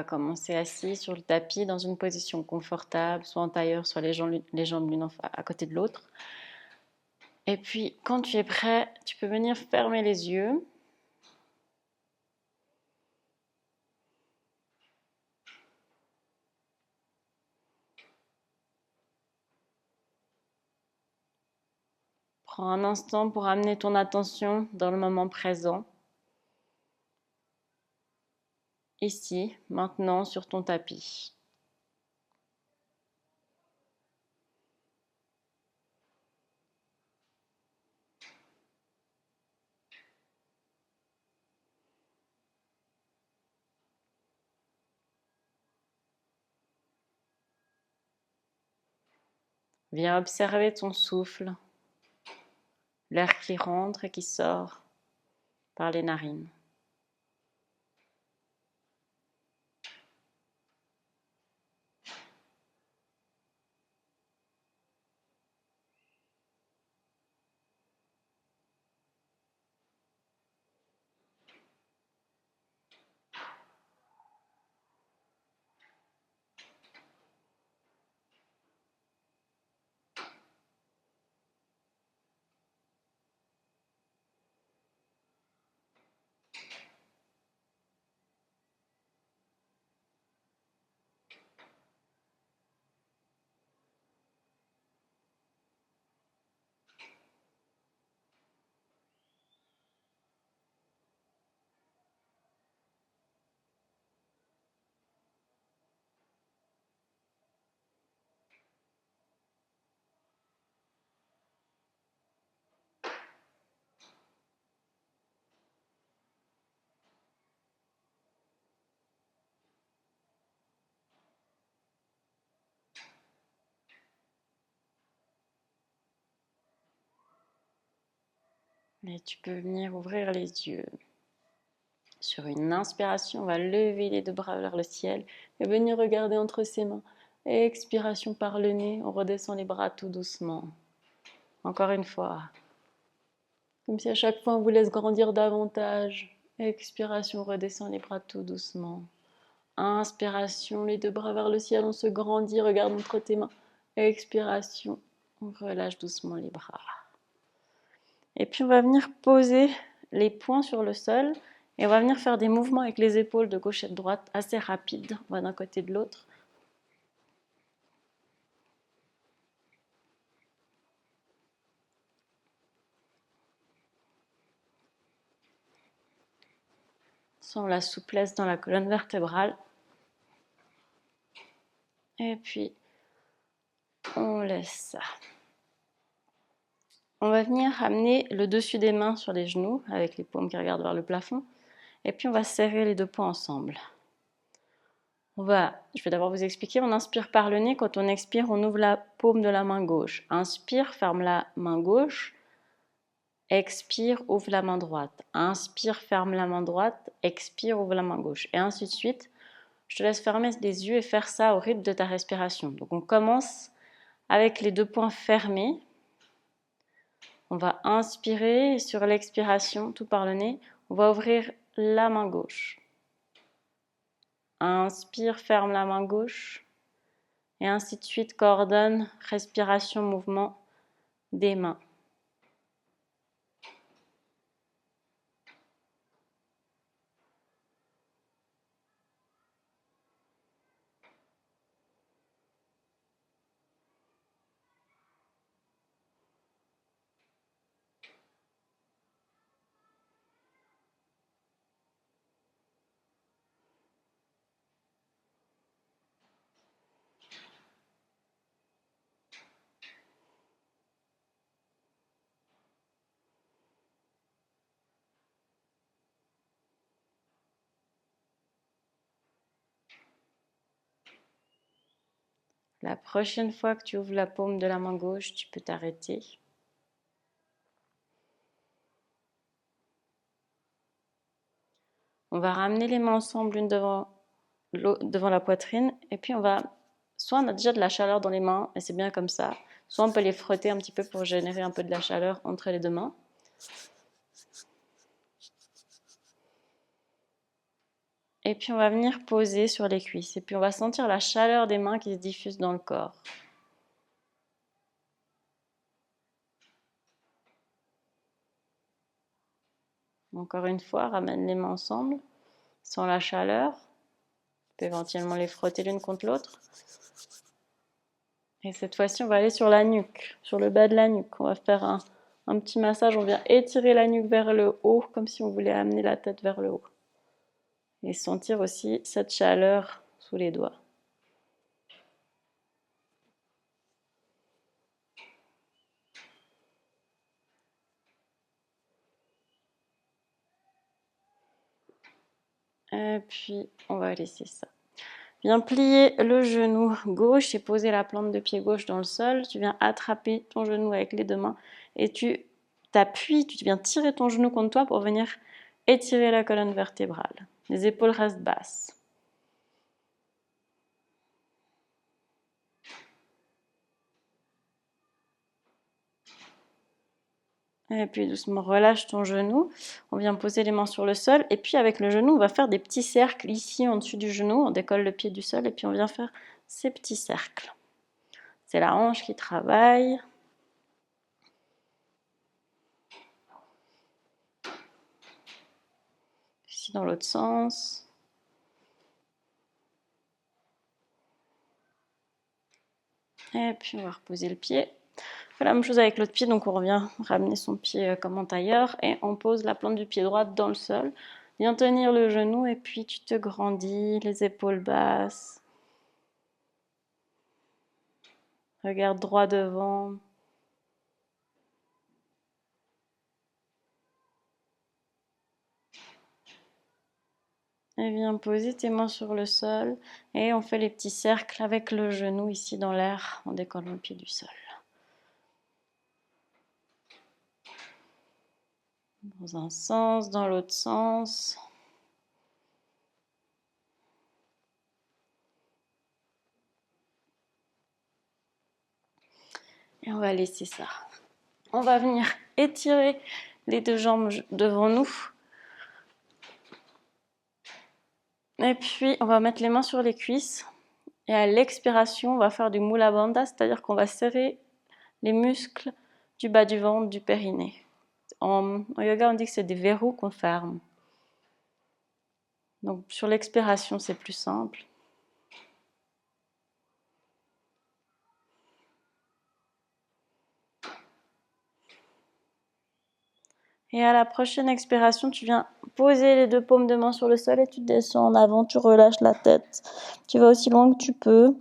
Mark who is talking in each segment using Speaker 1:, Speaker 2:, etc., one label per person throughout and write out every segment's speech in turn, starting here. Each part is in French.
Speaker 1: commencer assis sur le tapis dans une position confortable, soit en tailleur, soit les jambes l'une à côté de l'autre. Et puis, quand tu es prêt, tu peux venir fermer les yeux. Prends un instant pour amener ton attention dans le moment présent. Ici, maintenant, sur ton tapis. Viens observer ton souffle, l'air qui rentre et qui sort par les narines. Et tu peux venir ouvrir les yeux. Sur une inspiration, on va lever les deux bras vers le ciel et venir regarder entre ses mains. Expiration par le nez, on redescend les bras tout doucement. Encore une fois. Comme si à chaque fois on vous laisse grandir davantage. Expiration, on redescend les bras tout doucement. Inspiration, les deux bras vers le ciel, on se grandit, regarde entre tes mains. Expiration, on relâche doucement les bras. Et puis on va venir poser les poings sur le sol et on va venir faire des mouvements avec les épaules de gauche et de droite assez rapides. On va d'un côté de l'autre. Sans la souplesse dans la colonne vertébrale. Et puis, on laisse ça. On va venir amener le dessus des mains sur les genoux avec les paumes qui regardent vers le plafond. Et puis, on va serrer les deux poings ensemble. Je vais d'abord vous expliquer, on inspire par le nez, quand on expire, on ouvre la paume de la main gauche. Inspire, ferme la main gauche, expire, ouvre la main droite. Inspire, ferme la main droite, expire, ouvre la main gauche. Et ainsi de suite. Je te laisse fermer les yeux et faire ça au rythme de ta respiration. Donc on commence avec les deux poings fermés. On va inspirer et sur l'expiration, tout par le nez, on va ouvrir la main gauche. Inspire, ferme la main gauche. Et ainsi de suite, coordonne respiration, mouvement des mains. La prochaine fois que tu ouvres la paume de la main gauche, tu peux t'arrêter. On va ramener les mains ensemble, l'une devant la poitrine, et puis soit on a déjà de la chaleur dans les mains, et c'est bien comme ça, soit on peut les frotter un petit peu pour générer un peu de la chaleur entre les deux mains. Et puis on va venir poser sur les cuisses. Et puis on va sentir la chaleur des mains qui se diffuse dans le corps. Encore une fois, ramène les mains ensemble. Sens la chaleur. Tu peux éventuellement les frotter l'une contre l'autre. Et cette fois-ci, on va aller sur la nuque, sur le bas de la nuque. On va faire un petit massage. On vient étirer la nuque vers le haut, comme si on voulait amener la tête vers le haut. Et sentir aussi cette chaleur sous les doigts. Et puis, on va laisser ça. Viens plier le genou gauche et poser la plante de pied gauche dans le sol. Tu viens attraper ton genou avec les deux mains et tu t'appuies, tu viens tirer ton genou contre toi pour venir étirer la colonne vertébrale. Les épaules restent basses. Et puis doucement relâche ton genou. On vient poser les mains sur le sol. Et puis avec le genou, on va faire des petits cercles ici en dessus du genou. On décolle le pied du sol et puis on vient faire ces petits cercles. C'est la hanche qui travaille. Ici dans l'autre sens. Et puis on va reposer le pied. On fait la même chose avec l'autre pied, donc on revient ramener son pied comme en tailleur et on pose la plante du pied droit dans le sol. Viens tenir le genou et puis tu te grandis, les épaules basses. Regarde droit devant. Et viens poser tes mains sur le sol et on fait les petits cercles avec le genou ici dans l'air en décollant le pied du sol. Dans un sens, dans l'autre sens. Et on va laisser ça. On va venir étirer les deux jambes devant nous. Et puis, on va mettre les mains sur les cuisses. Et à l'expiration, on va faire du mula bandha, c'est-à-dire qu'on va serrer les muscles du bas du ventre, du périnée. En yoga, on dit que c'est des verrous qu'on ferme. Donc, sur l'expiration, c'est plus simple. Et à la prochaine expiration, tu viens poser les deux paumes de main sur le sol et tu descends en avant, tu relâches la tête. Tu vas aussi loin que tu peux.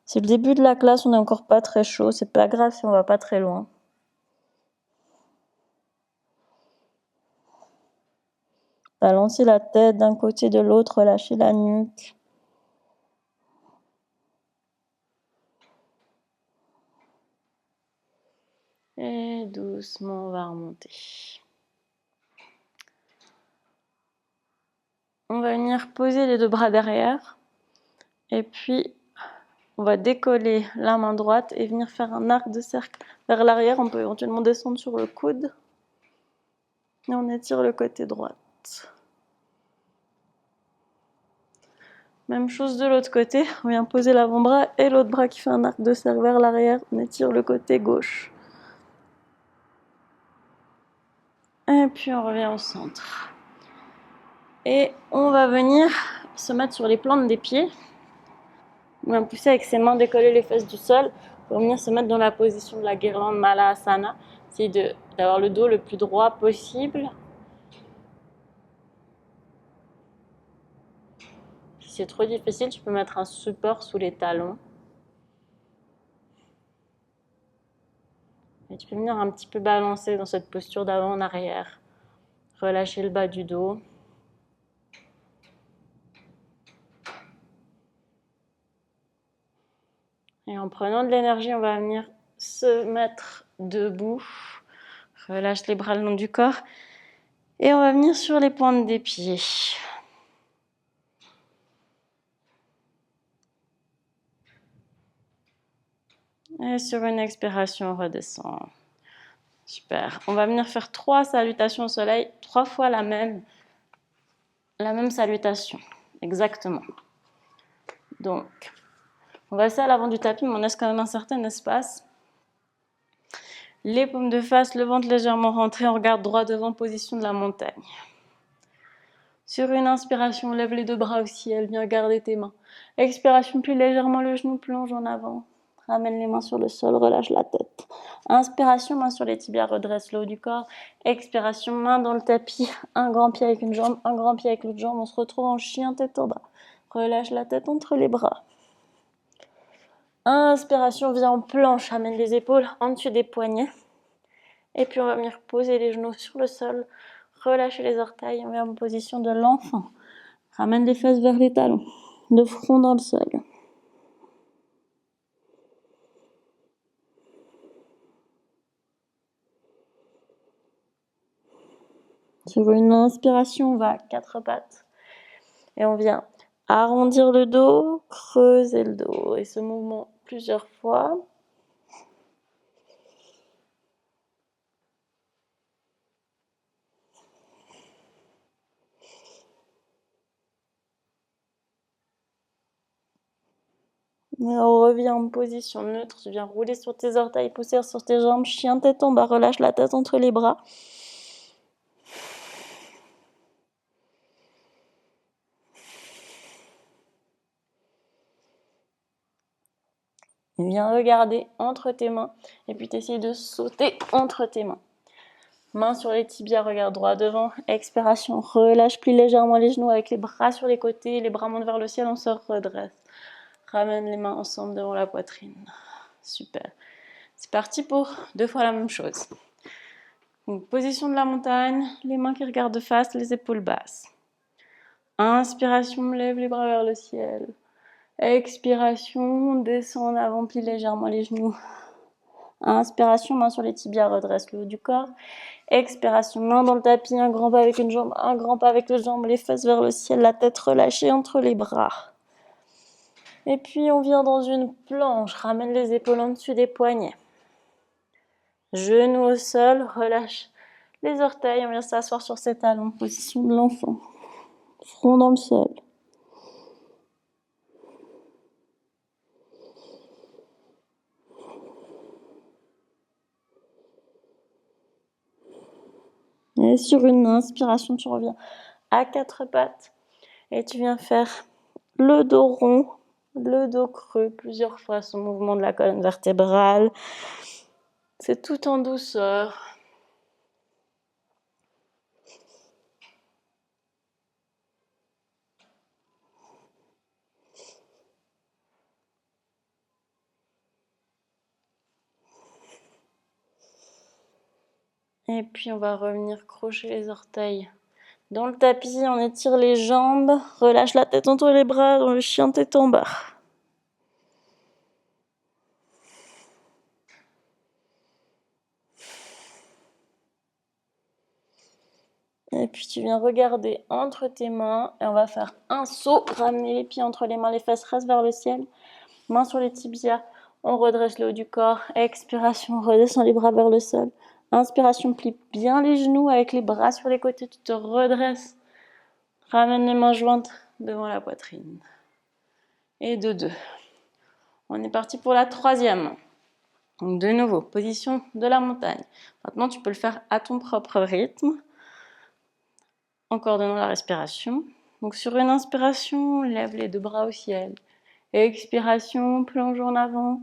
Speaker 1: C'est le début de la classe, on n'est encore pas très chaud, c'est pas grave si on va pas très loin. Balancer la tête d'un côté de l'autre, relâcher la nuque. Et doucement, on va remonter. On va venir poser les deux bras derrière. Et puis, on va décoller la main droite et venir faire un arc de cercle vers l'arrière. On peut éventuellement descendre sur le coude. Et on étire le côté droit. Même chose de l'autre côté. On vient poser l'avant-bras et l'autre bras qui fait un arc de cercle vers l'arrière. On étire le côté gauche. Et puis on revient au centre. Et on va venir se mettre sur les plantes des pieds. On va pousser avec ses mains, décoller les fesses du sol pour venir se mettre dans la position de la guirlande Malasana. C'est d'avoir le dos le plus droit possible. Si c'est trop difficile, tu peux mettre un support sous les talons. Et tu peux venir un petit peu balancer dans cette posture d'avant en arrière. Relâcher le bas du dos. Et en prenant de l'énergie, on va venir se mettre debout. Relâche les bras le long du corps. Et on va venir sur les pointes des pieds. Et sur une expiration, on redescend. Super. On va venir faire 3 salutations au soleil, 3 fois la même salutation. Exactement. Donc, on va à l'avant du tapis, mais on laisse quand même un certain espace. Les paumes de face, le ventre légèrement rentré, on regarde droit devant, position de la montagne. Sur une inspiration, lève les deux bras au ciel, viens garder tes mains. Expiration, plie légèrement le genou, plonge en avant. Ramène les mains sur le sol, relâche la tête. Inspiration, main sur les tibias, redresse le haut du corps. Expiration, main dans le tapis, un grand pied avec une jambe, un grand pied avec l'autre jambe. On se retrouve en chien tête en bas. Relâche la tête entre les bras. Inspiration, viens en planche, ramène les épaules en dessus des poignets. Et puis on va venir poser les genoux sur le sol, relâcher les orteils, on vient en position de l'enfant. Ramène les fesses vers les talons, le front dans le sol. Sur une inspiration, on va à quatre pattes. Et on vient arrondir le dos, creuser le dos. Et ce mouvement plusieurs fois. Et on revient en position neutre. Tu viens rouler sur tes orteils, pousser sur tes jambes. Chien tête en bas, relâche la tête entre les bras. Viens regarder entre tes mains et puis t'essayes de sauter entre tes mains. Main sur les tibias, regarde droit devant. Expiration, relâche, plie légèrement les genoux avec les bras sur les côtés. Les bras montent vers le ciel, on se redresse. Ramène les mains ensemble devant la poitrine. Super. C'est parti pour 2 fois la même chose. Donc, position de la montagne, les mains qui regardent de face, les épaules basses. Inspiration, lève les bras vers le ciel. Expiration, descend en avant, plie légèrement les genoux. Inspiration, main sur les tibias, redresse le haut du corps. Expiration, main dans le tapis, un grand pas avec une jambe, un grand pas avec l'autre jambe, les fesses vers le ciel, la tête relâchée entre les bras. Et puis on vient dans une planche, ramène les épaules en dessus des poignets. Genoux au sol, relâche les orteils, on vient s'asseoir sur ses talons, position de l'enfant. Front dans le sol. Et sur une inspiration, tu reviens à quatre pattes et tu viens faire le dos rond, le dos creux, plusieurs fois ce mouvement de la colonne vertébrale. C'est tout en douceur. Et puis on va revenir crocher les orteils dans le tapis, on étire les jambes, relâche la tête entre les bras dans le chien tête en bas. Et puis tu viens regarder entre tes mains et on va faire un saut, ramener les pieds entre les mains, les fesses restent vers le ciel, mains sur les tibias, on redresse le haut du corps, expiration, on redescend les bras vers le sol. Inspiration, plie bien les genoux avec les bras sur les côtés, tu te redresses. Ramène les mains jointes devant la poitrine. Et de deux. On est parti pour la troisième. Donc de nouveau, position de la montagne. Maintenant, tu peux le faire à ton propre rythme, en coordonnant la respiration. Donc sur une inspiration, lève les deux bras au ciel. Expiration, plonge en avant.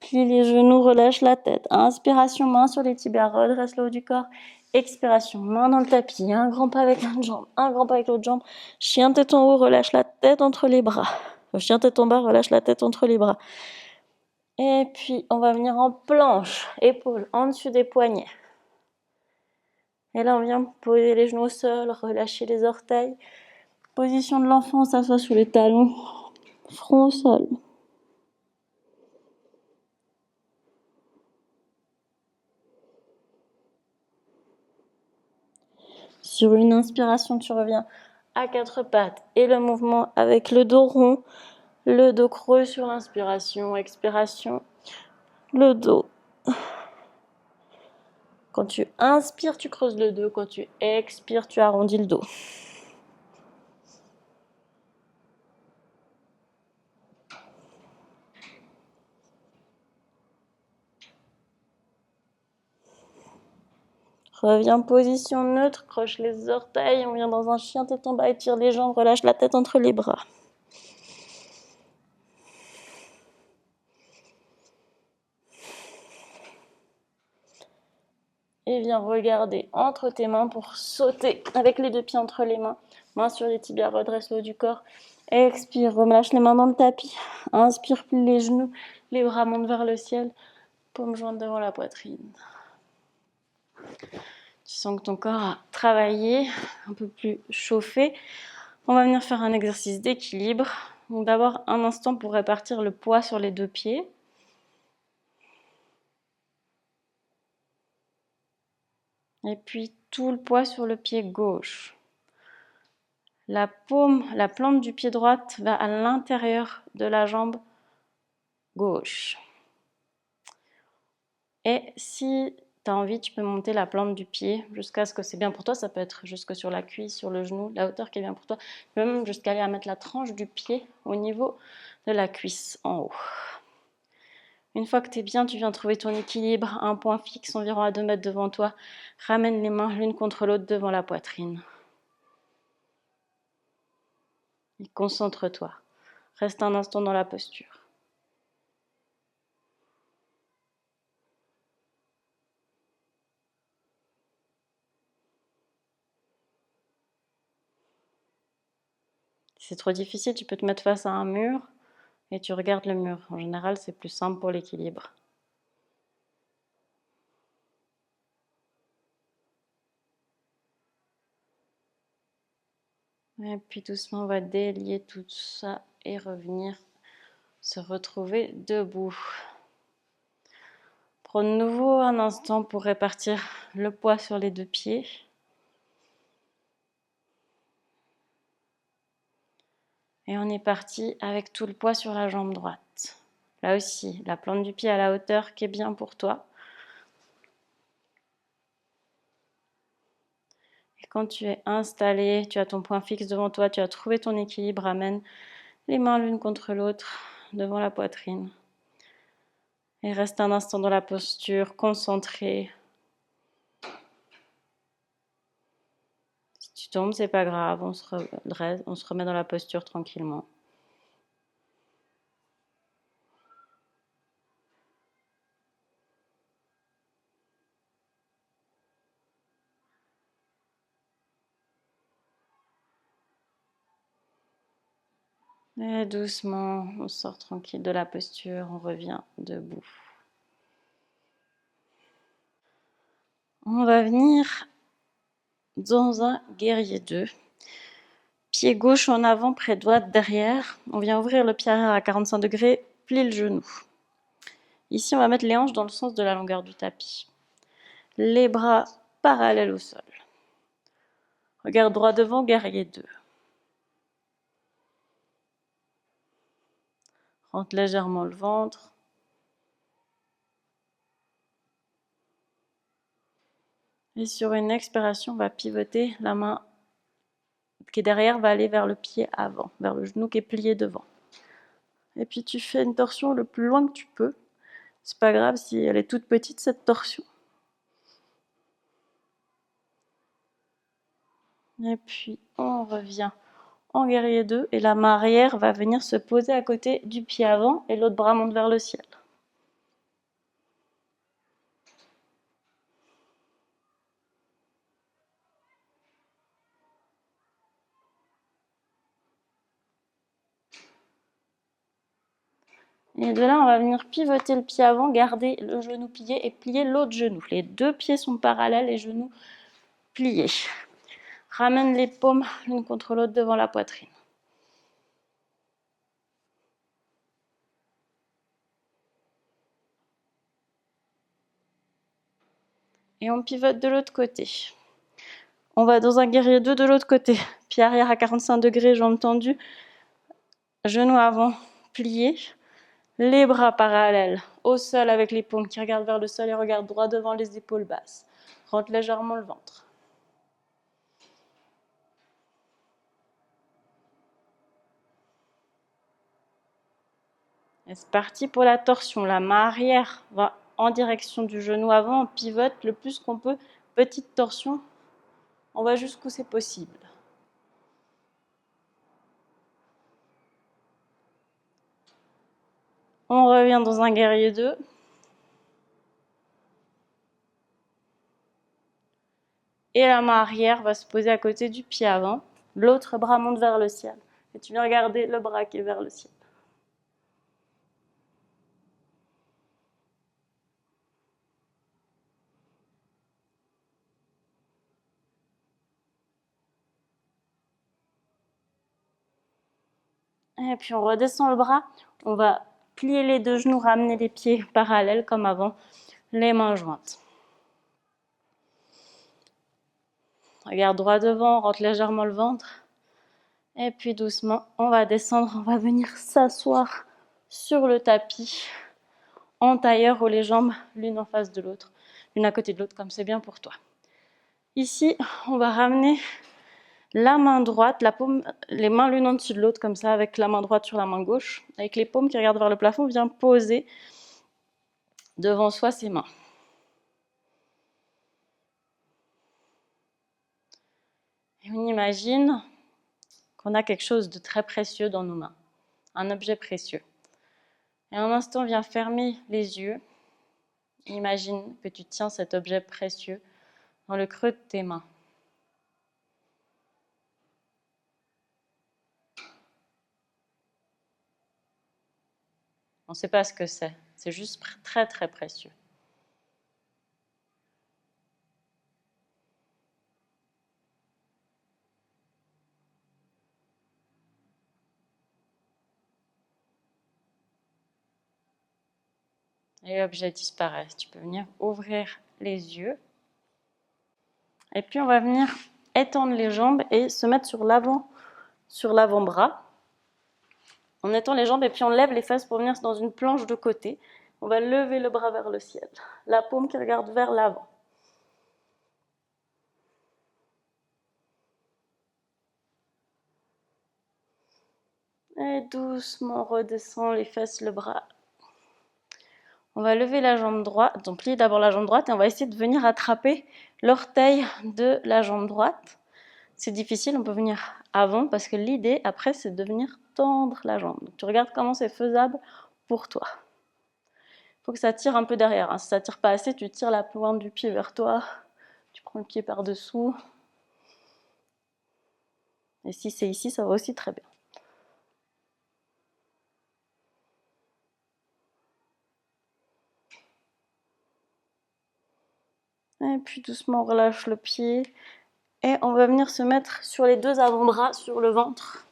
Speaker 1: Plie les genoux, relâche la tête. Inspiration, main sur les tibias, redresse le haut du corps. Expiration, main dans le tapis, un grand pas avec une jambe, un grand pas avec l'autre jambe. Chien tête en haut, relâche la tête entre les bras. Chien tête en bas, relâche la tête entre les bras. Et puis, on va venir en planche, épaules en dessus des poignets. Et là, on vient poser les genoux au sol, relâcher les orteils. Position de l'enfant, on s'assoit sur les talons, front au sol. Sur une inspiration, tu reviens à quatre pattes et le mouvement avec le dos rond, le dos creux sur l'inspiration, expiration, le dos. Quand tu inspires, tu creuses le dos. Quand tu expires, tu arrondis le dos. Reviens position neutre, croche les orteils, on vient dans un chien tête en bas, étire les jambes, relâche la tête entre les bras. Et viens regarder entre tes mains pour sauter avec les deux pieds entre les mains. Mains sur les tibias, redresse le haut du corps. Expire, relâche les mains dans le tapis. Inspire, plie les genoux, les bras montent vers le ciel. Paume jointe devant la poitrine. Tu sens que ton corps a travaillé, un peu plus chauffé. On va venir faire un exercice d'équilibre. Donc d'abord un instant pour répartir le poids sur les deux pieds. Et puis tout le poids sur le pied gauche. La plante du pied droite va à l'intérieur de la jambe gauche. Et si tu as envie, tu peux monter la plante du pied jusqu'à ce que c'est bien pour toi. Ça peut être jusque sur la cuisse, sur le genou, la hauteur qui est bien pour toi. Même jusqu'à aller à mettre la tranche du pied au niveau de la cuisse en haut. Une fois que tu es bien, tu viens trouver ton équilibre à un point fixe environ à 2 mètres devant toi. Ramène les mains l'une contre l'autre devant la poitrine. Et concentre-toi. Reste un instant dans la posture. Si c'est trop difficile, tu peux te mettre face à un mur et tu regardes le mur. En général, c'est plus simple pour l'équilibre. Et puis doucement, on va délier tout ça et revenir se retrouver debout. Prends de nouveau un instant pour répartir le poids sur les deux pieds. Et on est parti avec tout le poids sur la jambe droite. Là aussi, la plante du pied à la hauteur qui est bien pour toi. Et quand tu es installé, tu as ton point fixe devant toi, tu as trouvé ton équilibre, ramène les mains l'une contre l'autre devant la poitrine. Et reste un instant dans la posture, concentré. Si tu tombes, c'est pas grave, on se remet dans la posture tranquillement. Et doucement, on sort tranquille de la posture, on revient debout. On va venir dans un guerrier 2. Pied gauche en avant, près droite derrière. On vient ouvrir le pied arrière à 45 degrés, plie le genou. Ici, on va mettre les hanches dans le sens de la longueur du tapis. Les bras parallèles au sol. Regarde droit devant, guerrier 2. Rentre légèrement le ventre. Et sur une expiration, on va pivoter. La main qui est derrière va aller vers le pied avant, vers le genou qui est plié devant. Et puis tu fais une torsion le plus loin que tu peux. C'est pas grave si elle est toute petite cette torsion. Et puis on revient en guerrier 2 et la main arrière va venir se poser à côté du pied avant et l'autre bras monte vers le ciel. Et de là, on va venir pivoter le pied avant, garder le genou plié et plier l'autre genou. Les deux pieds sont parallèles, les genoux pliés. Ramène les paumes l'une contre l'autre devant la poitrine. Et on pivote de l'autre côté. On va dans un guerrier 2 de l'autre côté. Pied arrière à 45 degrés, jambes tendues. Genou avant, plié. Les bras parallèles au sol avec les paumes qui regardent vers le sol et regardent droit devant, les épaules basses. Rentre légèrement le ventre. Et c'est parti pour la torsion. La main arrière va en direction du genou avant, on pivote le plus qu'on peut, petite torsion. On va jusqu'où c'est possible. On revient dans un guerrier 2. Et la main arrière va se poser à côté du pied avant. L'autre bras monte vers le ciel. Et tu viens regarder le bras qui est vers le ciel. Et puis on redescend le bras. On va plier les deux genoux, ramener les pieds parallèles comme avant. Les mains jointes. Regarde droit devant, rentre légèrement le ventre. Et puis doucement, on va descendre, on va venir s'asseoir sur le tapis en tailleur ou les jambes l'une en face de l'autre, l'une à côté de l'autre, comme c'est bien pour toi. Ici, on va ramener la main droite, la paume, les mains l'une en dessus de l'autre, comme ça, avec la main droite sur la main gauche. Avec les paumes qui regardent vers le plafond, on vient poser devant soi ses mains. Et on imagine qu'on a quelque chose de très précieux dans nos mains, un objet précieux. Et un instant, viens fermer les yeux. Imagine que tu tiens cet objet précieux dans le creux de tes mains. On ne sait pas ce que c'est juste très très précieux. Et l'objet disparaît. Tu peux venir ouvrir les yeux. Et puis on va venir étendre les jambes et se mettre sur l'avant-bras. On étend les jambes et puis on lève les fesses pour venir dans une planche de côté. On va lever le bras vers le ciel. La paume qui regarde vers l'avant. Et doucement, on redescend les fesses, le bras. On va lever la jambe droite, donc plier d'abord la jambe droite et on va essayer de venir attraper l'orteil de la jambe droite. C'est difficile, on peut venir avant parce que l'idée après c'est de venir tendre la jambe. Donc, tu regardes comment c'est faisable pour toi. Il faut que ça tire un peu derrière. Hein. Si ça tire pas assez, tu tires la pointe du pied vers toi. Tu prends le pied par-dessous. Et si c'est ici, ça va aussi très bien. Et puis doucement, on relâche le pied. Et on va venir se mettre sur les deux avant-bras, sur le ventre.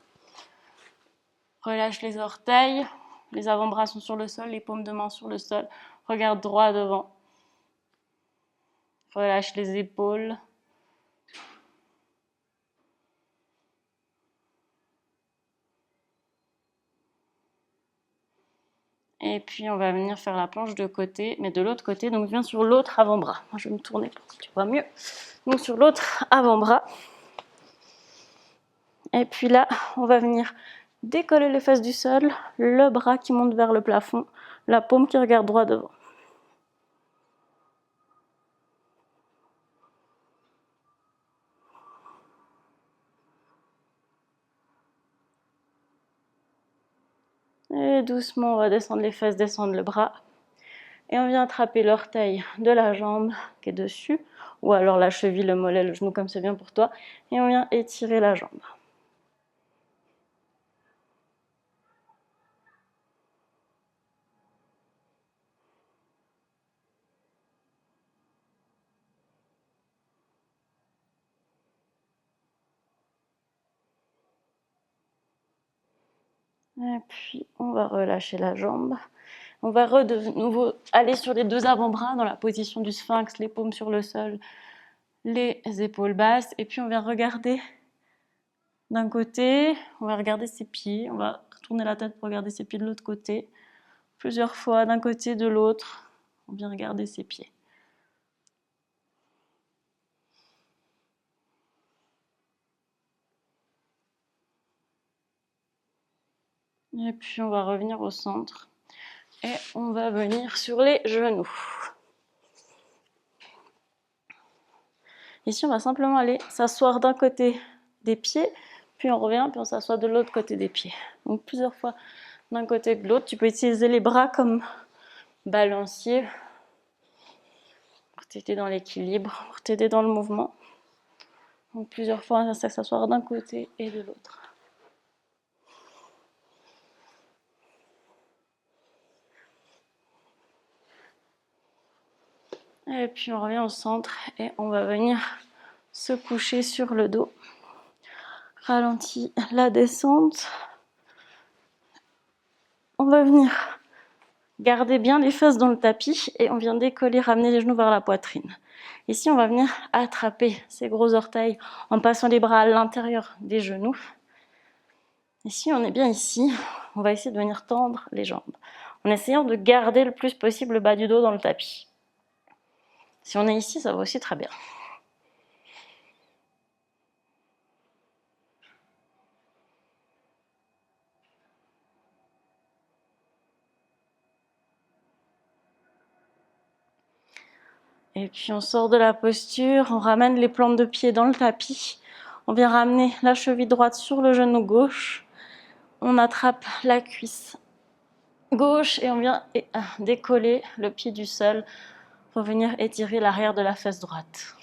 Speaker 1: Relâche les orteils. Les avant-bras sont sur le sol, les paumes de main sur le sol. Regarde droit devant. Relâche les épaules. Et puis on va venir faire la planche de côté, mais de l'autre côté, donc viens sur l'autre avant-bras. Moi je vais me tourner pour que tu vois mieux. Donc sur l'autre avant-bras. Et puis là, on va venir décoller les fesses du sol, le bras qui monte vers le plafond, la paume qui regarde droit devant. Et doucement, on va descendre les fesses, descendre le bras. Et on vient attraper l'orteil de la jambe qui est dessus, ou alors la cheville, le mollet, le genou, comme c'est bien pour toi. Et on vient étirer la jambe. Et puis, on va relâcher la jambe. On va de nouveau aller sur les deux avant-bras dans la position du sphinx, les paumes sur le sol, les épaules basses. Et puis, on vient regarder d'un côté, on va regarder ses pieds. On va retourner la tête pour regarder ses pieds de l'autre côté. Plusieurs fois, d'un côté, de l'autre. On vient regarder ses pieds. Et puis, on va revenir au centre. Et on va venir sur les genoux. Ici, on va simplement aller s'asseoir d'un côté des pieds, puis on revient, puis on s'assoit de l'autre côté des pieds. Donc plusieurs fois d'un côté et de l'autre. Tu peux utiliser les bras comme balancier pour t'aider dans l'équilibre, pour t'aider dans le mouvement. Donc plusieurs fois, on va s'asseoir d'un côté et de l'autre. Et puis on revient au centre et on va venir se coucher sur le dos. Ralentis la descente. On va venir garder bien les fesses dans le tapis et on vient décoller, ramener les genoux vers la poitrine. Ici, on va venir attraper ces gros orteils en passant les bras à l'intérieur des genoux. Ici, on est bien ici. On va essayer de venir tendre les jambes en essayant de garder le plus possible le bas du dos dans le tapis. Si on est ici, ça va aussi très bien. Et puis on sort de la posture, on ramène les plantes de pied dans le tapis. On vient ramener la cheville droite sur le genou gauche. On attrape la cuisse gauche et on vient décoller le pied du sol pour venir étirer l'arrière de la fesse droite.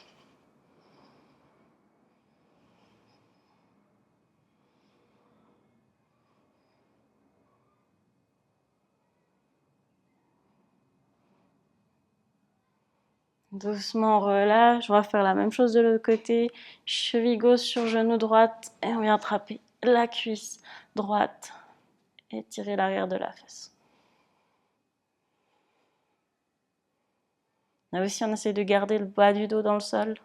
Speaker 1: Doucement, on relâche. On va faire la même chose de l'autre côté. Cheville gauche sur genou droite et on vient attraper la cuisse droite et tirer l'arrière de la fesse. Là aussi, on essaie de garder le bas du dos dans le sol.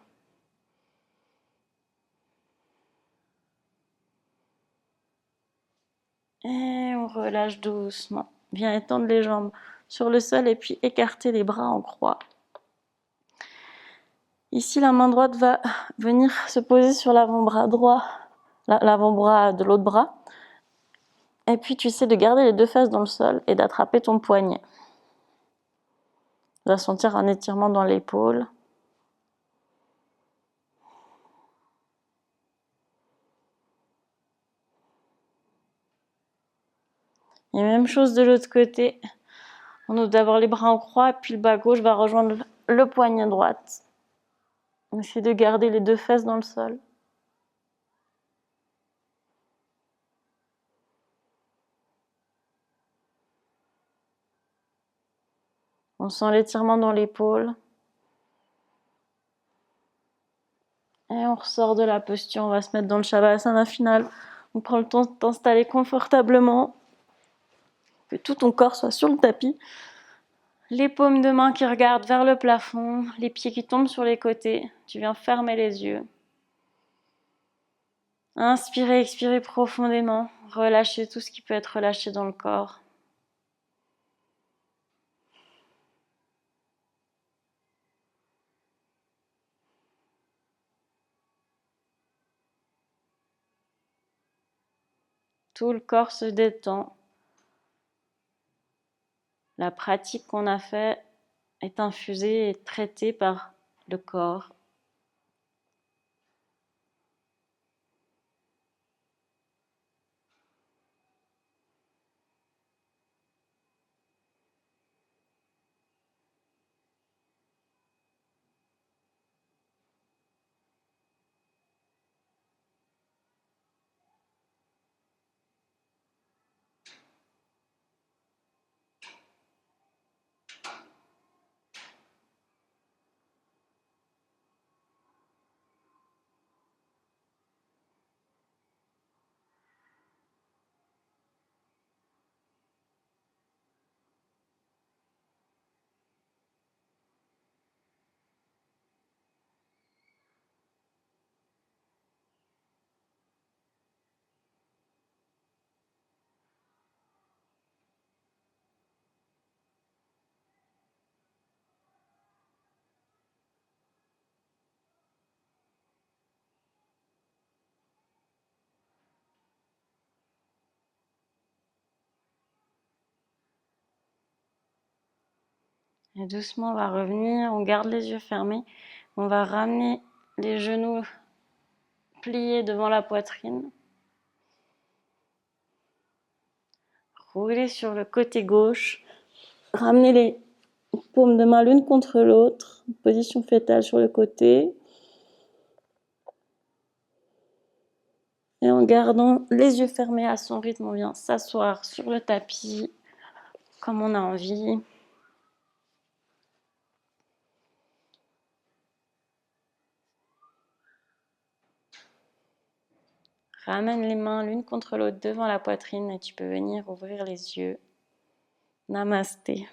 Speaker 1: Et on relâche doucement. Viens étendre les jambes sur le sol et puis écarter les bras en croix. Ici, la main droite va venir se poser sur l'avant-bras droit, l'avant-bras de l'autre bras. Et puis, tu essaies de garder les deux fesses dans le sol et d'attraper ton poignet. Tu vas sentir un étirement dans l'épaule. Et même chose de l'autre côté. On ouvre d'abord les bras en croix, et puis le bas gauche va rejoindre le poignet droite. On essaie de garder les deux fesses dans le sol. On sent l'étirement dans l'épaule. Et on ressort de la posture, on va se mettre dans le Shavasana final. On prend le temps de t'installer confortablement, que tout ton corps soit sur le tapis. Les paumes de main qui regardent vers le plafond, les pieds qui tombent sur les côtés. Tu viens fermer les yeux. Inspirez, expirez profondément. Relâchez tout ce qui peut être relâché dans le corps. Tout le corps se détend. La pratique qu'on a faite est infusée et traitée par le corps. Et doucement, on va revenir, on garde les yeux fermés. On va ramener les genoux pliés devant la poitrine. Roulez sur le côté gauche. Ramenez les paumes de main l'une contre l'autre. Position fétale sur le côté. Et en gardant les yeux fermés à son rythme, on vient s'asseoir sur le tapis comme on a envie. Ramène les mains l'une contre l'autre devant la poitrine et tu peux venir ouvrir les yeux. Namasté.